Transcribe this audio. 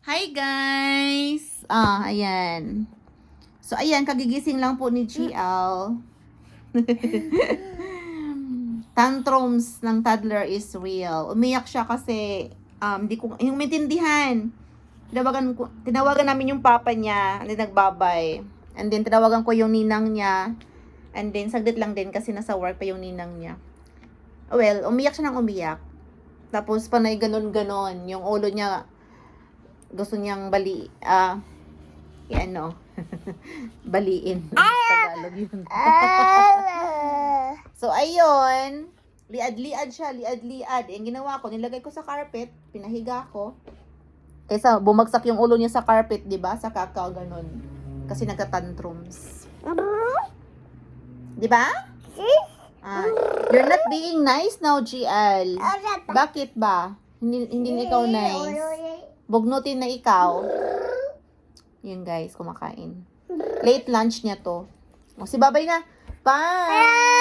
Hi guys! Ayan. So, ayan, kagigising lang po ni GL. Tantrums ng toddler is real. Umiyak siya kasi, di ko, yung maintindihan. Tinawagan namin yung papa niya, and then nagbabay. And then, tinawagan ko yung ninang niya. And then, saglit lang din kasi nasa work pa yung ninang niya. Well, umiyak siya ng umiyak. Tapos, panay ganon-ganon. Yung ulo niya, gusto niyang baliin. Tagalog yun. So, ayun. Liad-liad siya, liad-liad. Ang ginawa ko, nilagay ko sa carpet, pinahiga ko. Kaysa bumagsak yung ulo niya sa carpet, di ba? Sa kakao, ganun. Kasi nagka-tantrums. Di ba? You're not being nice now, GL. Bakit ba? Hindi ikaw nice. Bugnutin na ikaw. Yun guys, kumakain. Late lunch niya to. O, si Babay na. Bye!